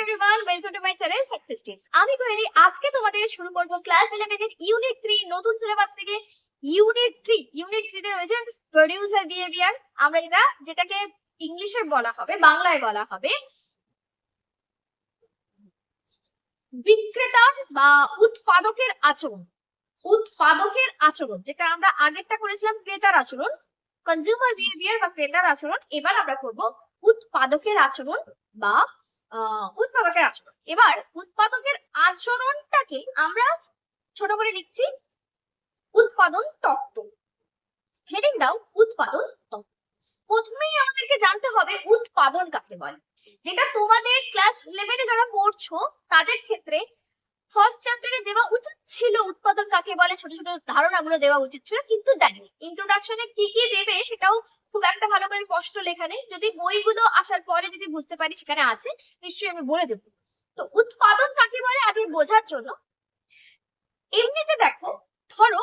Everyone, welcome to my channel success tips. আমি কোহেলি আজকে তোমাদের শুরু করব ক্লাস 11 এর ইউনিট 3 নতুন সিলেবাস থেকে। ইউনিট 3 তে রয়েছে প্রোডিউসার বিহেভিয়ার। আমরা যেটাকে ইংলিশে বলা হবে, বাংলায় বলা হবে বিক্রেতার বা উৎপাদকের আচরণ। উৎপাদকের আচরণ, যেটা আমরা আগেরটা করেছিলাম ক্রেতার আচরণ, কনজিউমার বিহেভিয়ার বা ক্রেতার আচরণ। এবার আমরা করব উৎপাদকের আচরণ বা উৎপাদকের আচরণ। এবার উৎপাদকের আচরণটাকে আমরা ছোট করে লিখছি উৎপাদন তত্ত্ব। হেডিং দাও উৎপাদন তত্ত্ব। প্রথমেই আমাদেরকে জানতে হবে উৎপাদন কাকে বলে, যেটা তোমাদের ক্লাস 11 এ যারা পড়ছো তাদের ক্ষেত্রে ফার্স্ট চ্যাপ্টারে দেওয়া উচিত ছিল। উৎপাদন কাকে বলে ছোট ছোট ধারণাগুলো দেওয়া উচিত ছিল, কিন্তু দেয়নি। ইন্ট্রোডাকশনে কি কি দেবে সেটাও খুব একটা ভালো করে স্পষ্ট লেখা নেই। যদি বইগুলো আসার পরে যদি বুঝতে পারি সেখানে আছে, নিশ্চয়ই আমি বলে দেবো। তো উৎপাদন কাকে বলে আগে বোঝার জন্য এমনিতে দেখো, ধরো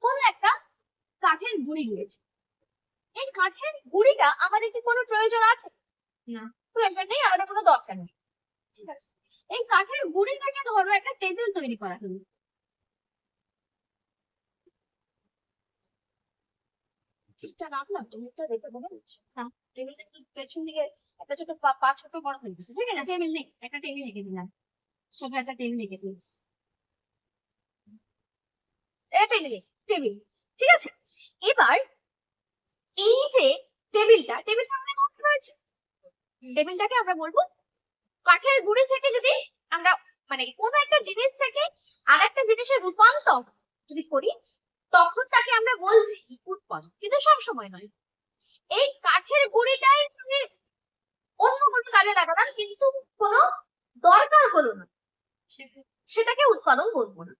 কোন একটা কাঠের গুঁড়ি রয়েছে। এই কাঠের গুঁড়িটা আমাদের কি কোনো প্রয়োজন আছে? না, প্রয়োজন নেই, আমাদের কোনো দরকার নেই। ঠিক আছে, এই কাঠের গুঁড়ি থেকে ধরো একটা টেবিল তৈরি করা হলো। ঠিকঠাক রাখলাম তো, মুখটা দেখে মনে হচ্ছে না টেবিলটা একটু পেছন দিকে একটা ছোট পা ছোট বড় হয়ে গেছে। ঠিক আছে, টেবিল নেই, একটা টেবিল রেখে দিলাম। সব একটা টেবিল রেখে দিয়েছি, এটা টেবিল। ঠিক আছে, এবার এই যে টেবিলটা আমাদের মধ্যে রয়েছে, টেবিলটাকে আমরা বলবো কাঠের গুঁড়ি থেকে যদি আমরা মানে কোনো একটা জিনিস থেকে আর একটা জিনিসের রূপান্তর যদি করি, তখন তাকে আমরা বলছি উৎপাদন। কিন্তু সব সময় নয়। এই কাঠের গুঁড়িটাই তুমি অন্য কোনো কাজে লাগালাম, কিন্তু কোনো দরকার হলো না, সেটাকে উৎপাদন বলবো না।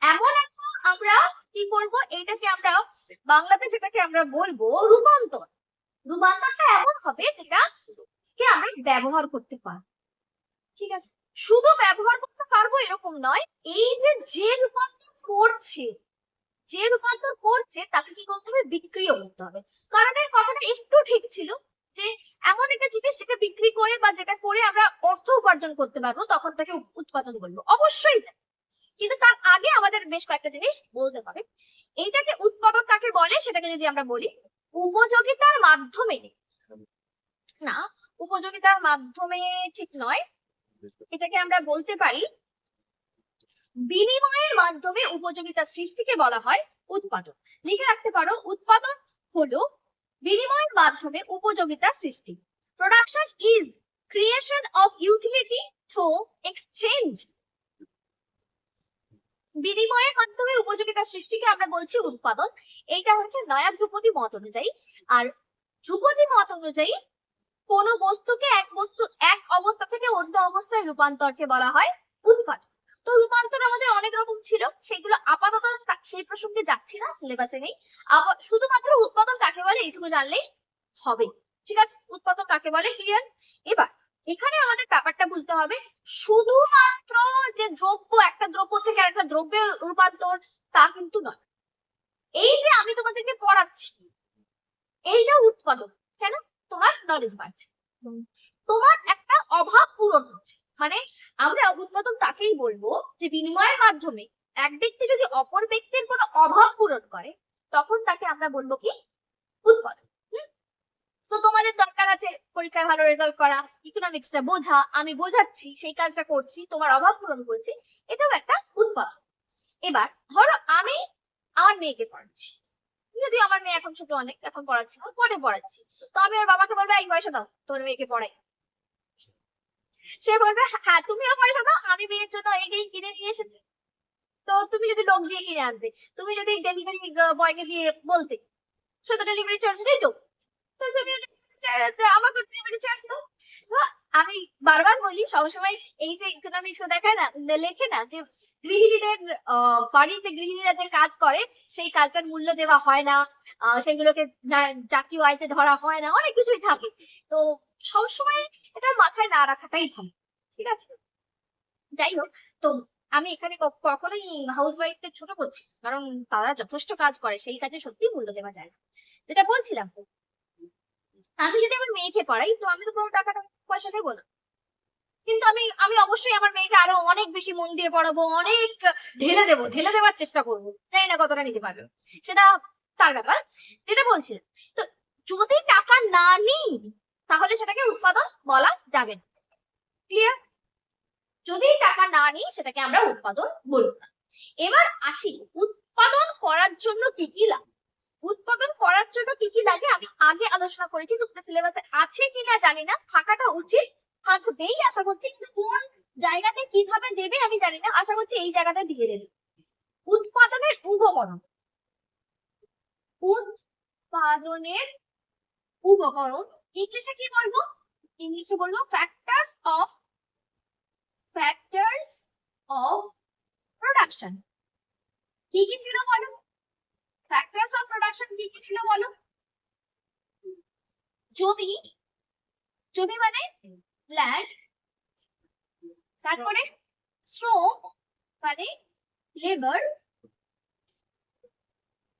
এমন একটা আমরা কি করব, এটাকে আমরা বাংলাতে যেটাকে আমরা বলবো রূপান্তর। রূপান্তরটা এমন হবে যেটাকে আমরা ব্যবহার করতে পারবো। ঠিক আছে, শুধু ব্যবহার করতে পারবো এরকম নয়, এই যে রূপান্তর করছে তাকে কি করতে হবে, বিক্রিও করতে হবে। কারণ এর কথাটা একটু ঠিক ছিল যে এমন একটা জিনিস যেটা বিক্রি করে বা যেটা করে আমরা অর্থ উপার্জন করতে পারবো, তখন তাকে উৎপাদন বলবো। অবশ্যই, কিন্তু তার আগে আমাদের বেশ কয়েকটা জিনিস বলতে হবে। এইটাকে উৎপাদন কাকে বলে সেটাকে যদি আমরা বলি উপযোগিতার মাধ্যমে, না উপযোগিতার মাধ্যমে ঠিক নয়, এটাকে আমরা বলতে পারি বিনিময়ের মাধ্যমে উপযোগিতা সৃষ্টিকে বলা হয় উৎপাদন। লিখে রাখতে পারো, উৎপাদন হলো বিনিময়ের মাধ্যমে উপযোগিতা সৃষ্টি। Production is creation of utility through exchange. বিনিময়ের মাধ্যমে উপযোগিতা সৃষ্টিকে আমরা বলছি উৎপাদন। এইটা হচ্ছে নয়া ধ্রুপদী মত অনুযায়ী। আর ধ্রুপদী মত অনুযায়ী কোন বস্তুকে এক অবস্থা থেকে অন্য অবস্থায় রূপান্তরকে বলা হয় উৎপাদন। তো রূপান্তর আমাদের অনেক রকম ছিল, সেগুলো আপাতত সেই প্রসঙ্গে যাচ্ছি না, সিলেবাসে নেই। শুধুমাত্র উৎপাদন কাকে বলে এইটুকু জানলেই হবে। ঠিক আছে, উৎপাদন কাকে বলে ক্লিয়ার। এবার এখানে আমাদের ব্যাপারটা বুঝতে হবে, শুধুমাত্র যে দ্রব্য, একটা দ্রব্য থেকে আরেকটা দ্রব্যের রূপান্তর তা কিন্তু নয়। এই যে আমি তোমাদেরকে পড়াচ্ছি, এইটা উৎপাদন। কেন? তোমার নলেজ বাড়ছে, তোমার একটা অভাব পূরণ হচ্ছে। মানে আমরা উৎপাদন তাকেই বলবো যে বিনিময়ের মাধ্যমে এক ব্যক্তি যদি অপর ব্যক্তির কোনো অভাব পূরণ করে, তখন তাকে আমরা বলবো কি উৎপাদন। তো তোমাদের দরকার আছে পরীক্ষায় ভালো রেজাল্ট করা, ইকোনমিক্সটা বোঝা, আমি বোঝাচ্ছি, সেই কাজটা করছি, তোমার অভাব পূরণ করছি, এটাও একটা উৎপাদন। এবার ধরো আমি আমার মেয়েকে পড়াচ্ছি, যদি আমার মেয়ে এখন ছোট অনেক, এখন পড়াচ্ছি না, পরে পড়াচ্ছি, তো আমি ওর বাবাকে বলবো এই পয়সা দাও তোমার মেয়েকে পড়াই। সে বলবে হ্যাঁ তুমিও পয়সা দাও, আমি মেয়ের জন্য এই কিনে নিয়ে এসেছি। তো তুমি যদি লোক দিয়ে কিনে আনতে, তুমি যদি ডেলিভারি বয়কে দিয়ে বলতে, সে তো ডেলিভারি চার্জ নেই, তো তুমি আমাকে ডেলিভারি চার্জ দাও। তো আমি বারবার বলি সবসময়, এই যে ইকোনমিক্স দেখায় না, লেখে না যে গৃহিণীদের বাড়িতে গৃহিণীরা যে কাজ করে সেই কাজটার মূল্য দেওয়া হয় না, সেগুলোকে জাতীয় আয়তে ধরা হয় না, অনেক কিছুই থাকে। তো সবসময় এটা মাথায় না রাখাটাই ভালো। ঠিক আছে, যাই হোক, তো আমি এখানে কখনোই হাউস ওয়াইফদের ছোট করছি, কারণ তারা যথেষ্ট কাজ করে, সেই কাজে সত্যি মূল্য দেওয়া যায় না। যেটা বলছিলাম, আমি যদি আমার মেয়েকে পড়াই তো আমি তো কোনো টাকাটা পয়সা দেবো না, কিন্তু আমি আমি অবশ্যই আমার মেয়েকে আরো অনেক বেশি মন দিয়ে পড়াবো, অনেক ঢেলে দেওয়ার চেষ্টা করবো, জানি না কতটা নিতে পারবে, সেটা তার ব্যাপার। যেটা বলছি, তো যদি টাকা না নিই তাহলে সেটাকে উৎপাদন বলা যাবে না। ক্লিয়ার? যদি টাকা না নিই সেটাকে আমরা উৎপাদন বলবো না। এবার আসি উৎপাদন করার জন্য কি কি লাগে। উৎপাদন করার জন্য কি কি লাগে আমি আগে আলোচনা করেছি, তোমাদের সিলেবাসে আছে কিনা জানি না, থাকাটা উচিত, থাকবেই আশা করছি, কিন্তু কোন জায়গাতে কিভাবে দেবে আমি জানি না, আশা করছি এই জায়গাটা দিয়ে দেবে। উৎপাদনের উপকরণ, উৎপাদনের উপকরণ ইংলিশে কি বলবো? ইংলিশে বলবো ফ্যাক্টরস অফ প্রোডাকশন। কি কি ছিল বলো? ফ্যাক্টরস অফ প্রোডাকশন কি কি ছিল বলো? জমি, জমি মানে ল্যান্ড, তারপরে শ্রম মানে লেবার,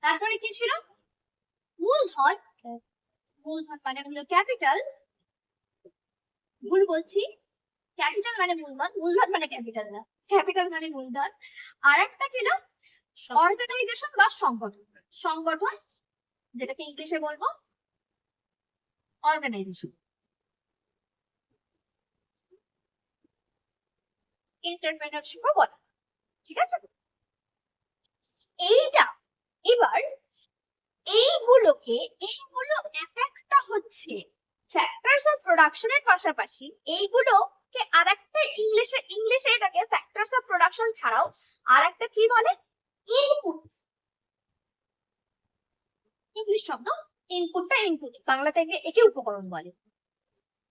তারপরে কি ছিল? মূলধন, মূলধন মানে হলো ক্যাপিটাল, ভুল বলছি, ক্যাপিটাল মানে মূলধন, মূলধন মানে ক্যাপিটাল না, ক্যাপিটাল মানে মূলধন। আর একটা ছিল অর্গানাইজেশন বা সংগঠন, সংগঠন যেটাকে ইংলিশে বলবো অর্গানাইজেশন, এন্টারপ্রেনারশিপ বলা, ঠিক আছে? এইটা এবার এইগুলো এক একটা হচ্ছে ফ্যাক্টরস অফ প্রোডাকশনের পাশাপাশি এইগুলোকে আরেকটা ইংলিশে এটাকে ফ্যাক্টরস অফ প্রোডাকশন ছাড়াও আরেকটা কি বলে? ইনপুট। ইংলিশ শব্দ ইনপুটটা, ইনপুট বাংলা থেকে একে উপকরণ বলে।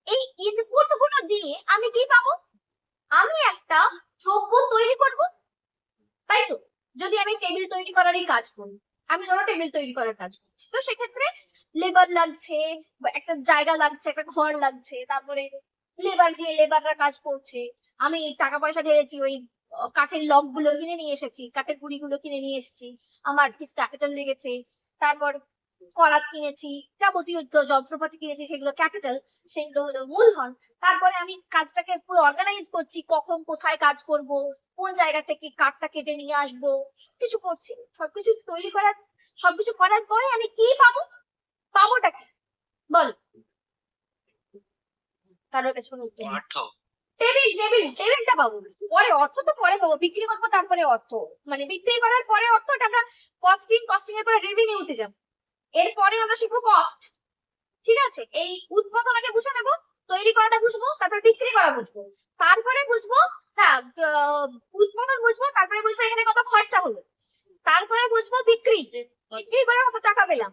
এই ইনপুট গুলো দিয়ে আমি কি পাবো? আমি একটা দ্রব্য তৈরি করব, তাই তো? যদি আমি টেবিল তৈরি করারই কাজ করি, আমি ধরো টেবিল তৈরি করার কাজ করছি, তো সেক্ষেত্রে লেবার লাগছে, একটা জায়গা লাগছে, একটা ঘর লাগছে, তারপরে লেবার দিয়ে লেবাররা কাজ করছে, আমি টাকা পয়সা ঢেলেছি, ওই কাঠের লক গুলো কিনে নিয়ে এসেছি, কাঠের গুঁড়ি গুলো কিনে নিয়ে এসেছি, আমার কিছু ক্যাপিটাল লেগেছে, তারপর করাত কিনেছি, যাবতীয় যন্ত্রপাতি কিনেছি, সেগুলো ক্যাপিটাল, সেগুলো হলো মূলধন। তারপরে আমি কাজটাকে পুরো অর্গানাইজ করছি, কখন কোথায় কাজ করব, কোন জায়গা থেকে কাঠটা কেটে নিয়ে আসবো, সবকিছু করছি, সবকিছু করার পরে আমি কি পাবো? পাবোটা কি বল? কারোর কাছে কোনো উত্তর নেই। টেবিলটা পাবো পরে, অর্থ তো পরে পাবো, বিক্রি করবো তারপরে অর্থ, মানে বিক্রি করার পরে অর্থ, এটা আমরা কস্টিং এর পরে রেভিনিউতে যাবো, এরপরে আমরা শিখবো কস্ট, ঠিক আছে? এই উৎপাদন আগে বুঝে নেবো, তৈরি করাটা বুঝবো, তারপর বিক্রি করা বুঝবো, তারপরে বুঝবো, হ্যাঁ উৎপাদন বুঝবো, তারপরে বুঝবো এখানে কত খরচা হলো, তারপরে বুঝবো বিক্রি করে কত টাকা পেলাম,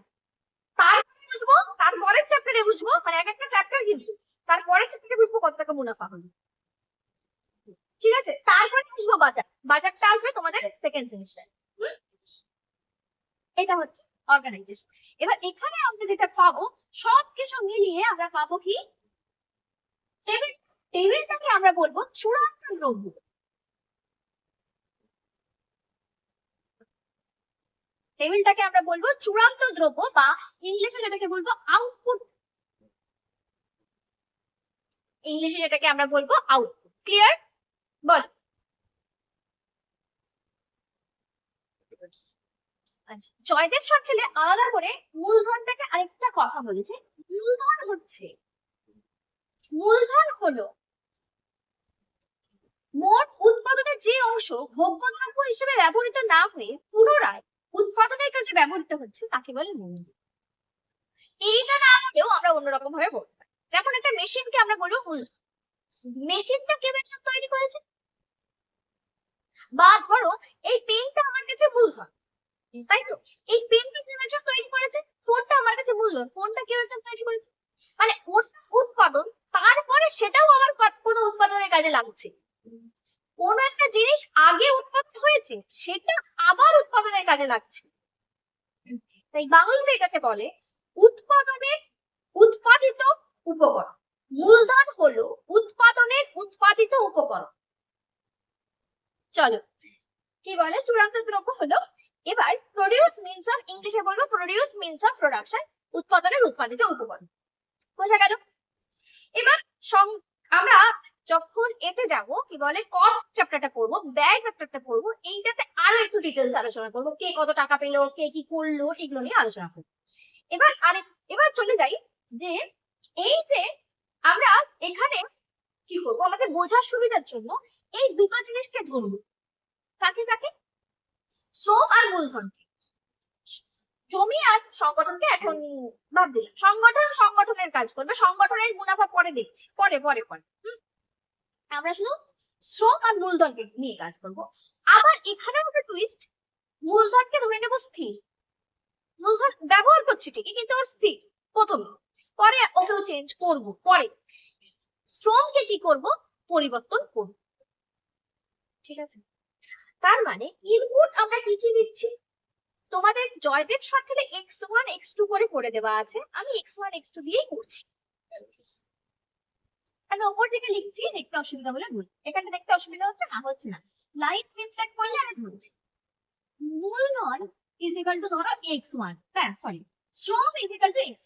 তারপরে বুঝবো, তারপরের চ্যাপ্টারে বুঝবো, মানে এক একটা চ্যাপ্টার কিন্তু, তারপরের চ্যাপ্টারে বুঝবো কত টাকা মুনাফা হলো, ঠিক আছে? তারপরে বুঝবো বাজার, বাজারটা আসবে তোমাদের সেকেন্ড সেমিস্টার। এটা হচ্ছে অর্গানাইজেশন। এবার এখানে আমরা যেটা পাবো, সবকিছু মিলিয়ে আমরা পাবো কি? টেবিল। টেবিলটাকে আমরা বলবো চূড়ান্ত দ্রব্য। টেবিলটাকে আমরা বলবো চূড়ান্ত দ্রব্য, বা ইংলিশে যেটাকে বলবো আউটপুট, ইংলিশে যেটাকে আমরা বলবো আউটপুট। ক্লিয়ার? বল। আচ্ছা, জয়দেব সরকারে আলাদা করে মূলধনটাকে আরেকটা কথা বলেছে। মূলধন হলো মোট উৎপাদনের যে অংশ ভোগ্যদ্রব্য হিসেবে ব্যবহৃত না হয়ে পুনরায় উৎপাদনের কাজে ব্যবহৃত হচ্ছে তাকে বলে মূলধন। এইটা না বলেও আমরা অন্যরকম ভাবে বলতে পারি, যেমন একটা মেশিনকে আমরা বলবো মূলধন, মেশিনটা কেউ একজন তৈরি করেছে। বা ধরো এই পেনটা আমার কাছে মূলধন, তাই তো? এই পেনটা কেউ একজন তৈরি করেছে। ফোনটা আমার কাছে মূলধন, ফোনটা কেউ একজন তৈরি করেছে, মানে উৎপাদন, তারপরে সেটাও আমার কোনো উৎপাদনের কাজে লাগছে। কোন একটা জিনিস আগে উৎপাদন হয়েছে, সেটা আবার উৎপাদনের কাজে লাগছে। তাই বাংলাতে এটাকে বলে উৎপাদনের উৎপাদিত উপকরণ। মূলধন হলো উৎপাদনের উৎপাদিত উপকরণ। চলো, কি বলে? চূড়ান্ত দ্রব্য হলো। এবার প্রডিউস মিনস অফ, ইংলিশে বলবো প্রডিউস মিনস অফ প্রোডাকশন, উৎপাদনের উৎপাদিত উপকরণ। বোঝা গেল। এবার আমরা যখন এতে যাব কি বলে কস্ট চ্যাপ্টারটা করব, ব্যয় চ্যাপ্টারটা করব, এইটাতে আরো একটু ডিটেলস আলোচনা করব, কে কত টাকা পেলো, কে কি করলো, এগুলো নিয়ে আলোচনা করব। এবার চলে যাই যে এই যে আমরা এখানে কি করবো, আমাদের বোঝার সুবিধার জন্য এই দুটো জিনিসকে ধরবো। কাকে কাকে? শ্রম আর মূলধনকে। জমি আর সংগঠনকে এখন বাদ দিলাম, সংগঠনের কাজ করবে, সংগঠনের মুনাফা পরে দেখছি, পরে পরে পরে আমরা শুধু শ্রম আর মূলধনকে নিয়ে কাজ করব। আবার এখানে একটা টুইস্ট, মূলধনকে ধরে নেব স্থির, মূলধন ব্যবহার করছি ঠিকই কিন্তু ওর স্থির প্রথমে, পরে ওকেও চেঞ্জ করব, পরে শ্রমকে কি করব, পরিবর্তন করব। ঠিক আছে, তার মানে ইনপুট আমরা কি কি দিচ্ছি, তোমাদের জয়দেব সরকারে x1 x2 করে দেওয়া আছে, আমি x1 x2 দিয়েই করছি। আমি উপর থেকে লিখছি, দেখতে অসুবিধা হলে ভুল, এখানে দেখতে অসুবিধা হচ্ছে না, হচ্ছে না, লাইট রিফ্লেক্ট করলে আমি বলছি মূলধন ইজ ইকুয়াল টু ধরো x1, হ্যাঁ সরি, শ্রম ইজ ইকুয়াল টু x,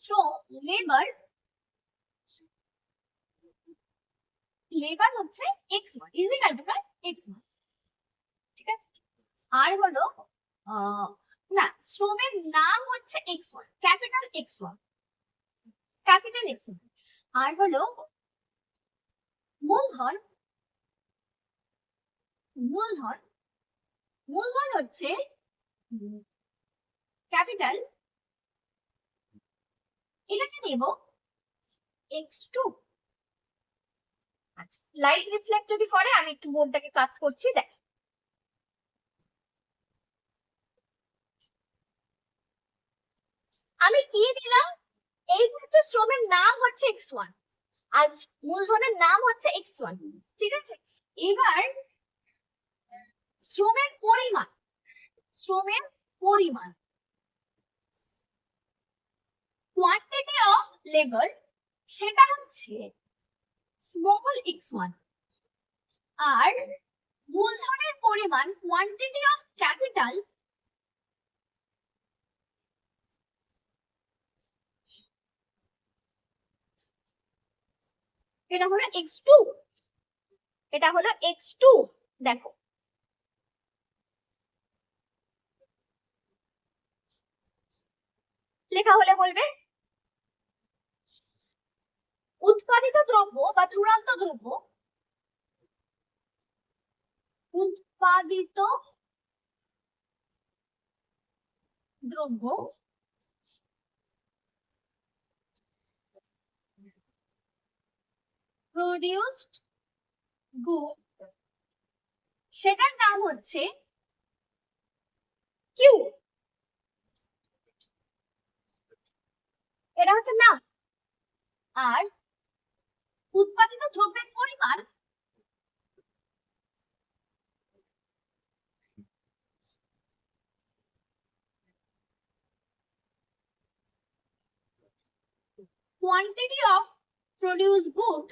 শ্রম লেবার হচ্ছে x1 is equal to x1। ঠিক আছে, আর হলো না, শ্রমের নাম হচ্ছে x1, capital x1, capital x1, আর হলো মূলধন, মূলধন হচ্ছে ক্যাপিটাল, এটাকে নেব x2। আচ্ছা, লাইট রিফ্লেক্ট যদি করে, আমি একটু বোর্ডটাকে কাট করছি, দেখ আমি কি দিলাম, এই হচ্ছে শ্রমের নাম হচ্ছে x1 আর মূলধনের নাম হচ্ছে x1। ঠিক আছে, এবার শ্রমের পরিমাণ কোয়ান্টিটি অফ লেবার, সেটা হচ্ছে স্মল x1, আর মূলধনের পরিমাণ কোয়ান্টিটি অফ ক্যাপিটাল, এটা হলো x2, এটা হলো x2। দেখো লেখা হলে বলবে উৎপাদিত দ্রব্য বা চূড়ান্ত দ্রব্য, উৎপাদিত দ্রব্য প্রডিউসড গুড, সেটার নাম হচ্ছে কিউ, এটা হচ্ছে নাম, আর উৎপাদিত দ্রব্যের পরিমাণ কোয়ান্টিটি অফ প্রডিউস গুড,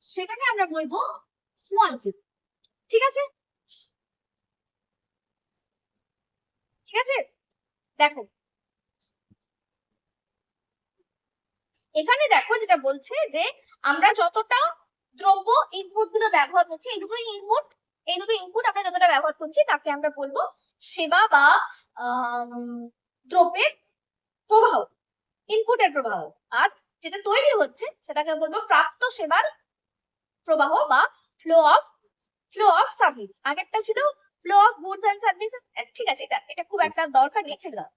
সেটাকে আমরা বলবো স্মল কিউ। ঠিক আছে, ঠিক আছে, দেখো এখানে দেখো যেটা বলছে যে আমরা যতটা দ্রব্য ইনপুট গুলো ব্যবহার করছি, এই দুটো ইনপুট আমরা যতটা ব্যবহার করছি তাকে আমরা বলবো সেবা বা দ্রব্যের প্রবাহ, ইনপুটের প্রবাহ, আর যেটা তৈরি হচ্ছে সেটাকে বলবো প্রাপ্ত সেবার প্রবাহ বা ফ্লো অফ সার্ভিস। আগেরটা ছিল flow of goods and services. ঠিক আছে, এটা খুব একটা দরকার নেই, ছেড়ে দাও।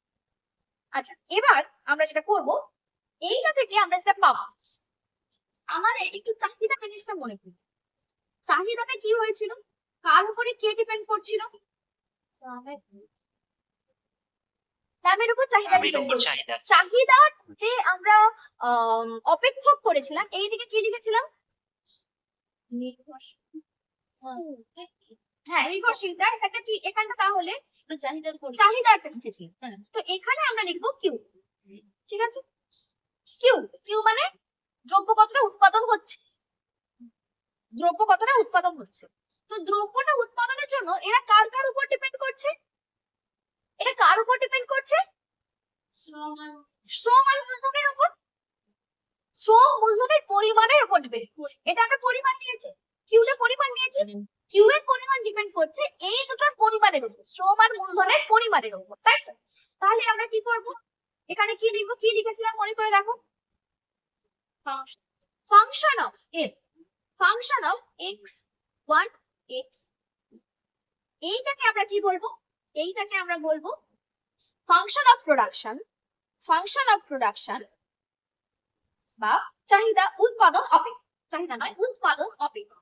আচ্ছা, এবার আমরা যেটা করব, এইটা থেকে আমরা যেটা পাবো, আমাদের একটু চাহিদা জিনিসটা মনে করি, চাহিদাটা কি হয়েছিল, কার উপরে কে ডিপেন্ড করছিল, দামের উপর চাহিদা যে আমরা অপেক্ষক করেছিলাম, এইদিকে কি লিখেছিলাম, হ্যাঁ নির্ভরশীলতা, এটা কি এখানটা তাহলে চাহিদা একটা লিখেছি, তো এখানে আমরা লিখবো কিউ। ঠিক আছে, কিউ মানে দ্রব্য কতটা উৎপাদন হচ্ছে, তো দ্রব্যটা উৎপাদনের জন্য এরা কার উপর ডিপেন্ড করছে, এটা কার উপর ডিপেন্ড করছে? শ্রম আর মূলধনের উপর। শ্রম মূলধনের পরিমাণের উপর ডিপেন্ড করছে। এটা একটা পরিমাণ নিয়েছে, কিউ এর পরিমাণ নিয়েছে, কিউ এর পরিমাণ ডিপেন্ড করছে এই দুটোর পরিমাণের উপর, শ্রম আর মূলধনের পরিমাণের উপর, তাই তো? তাহলে আমরা কি করব, এখানে কি লিখবো, কি লিখেছিলাম মনে করে দেখো, function of F, function of x one x, এইটাকে আমরা কি বলবো, এইটাকে আমরা বলবো function of production, function of production বা চাহিদা উৎপাদন অপেক্ষা, চাহিদা নয় উৎপাদন অপেক্ষা।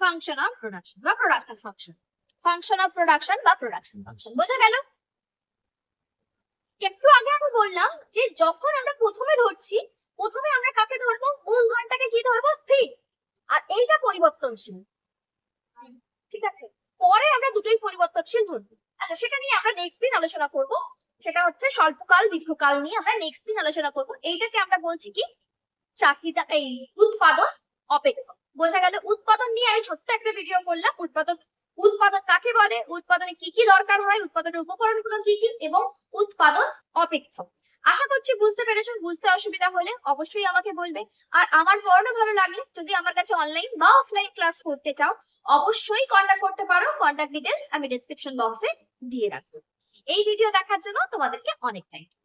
ফাংশন অফ প্রোডাকশন বা production function, function of production বা প্রোডাকশন ফাংশন, বোঝা গেল? একটু আগে আমি বললাম যে যখন আমরা প্রথমে ধরছি, প্রথমে আমরা কাকে ধরবো, মূলধনটাকে কি ধরবো, স্থির, আর এইটা পরিবর্তনশীল, ঠিক আছে? পরে আমরা দুটোই পরিবর্তনশীল ধরবো। আচ্ছা, সেটা নিয়ে আমরা নেক্সট দিন আলোচনা করব, সেটা হচ্ছে স্বল্পকাল দীর্ঘকাল নিয়ে আমরা নেক্সট দিন আলোচনা করব। এইটাকে আমরা বলছি কি, চাহিদা, এই উৎপাদন অপেক্ষা, বোঝা গেল? উৎপাদন নিয়ে আমি ছোট্ট একটা ভিডিও করলাম, উৎপাদন, উৎপাদন কাকে বলে, উৎপাদনে কি কি দরকার হয়, উৎপাদনের উপকরণগুলো কি কি, এবং উৎপাদন অপেক্ষা। আশা করছি বুঝতে পেরেছো। বুঝতে অসুবিধা হলে অবশ্যই আমাকে বলবে। আর আমার পড়ানো ভালো লাগলে যদি আমার কাছে অনলাইন বা অফলাইন ক্লাস করতে চাও, অবশ্যই কন্টাক্ট করতে পারো। কন্টাক্ট ডিটেলস আমি ডেসক্রিপশন বক্সে দিয়ে রাখবো। এই ভিডিও দেখার জন্য তোমাদেরকে অনেক থ্যাংক ইউ।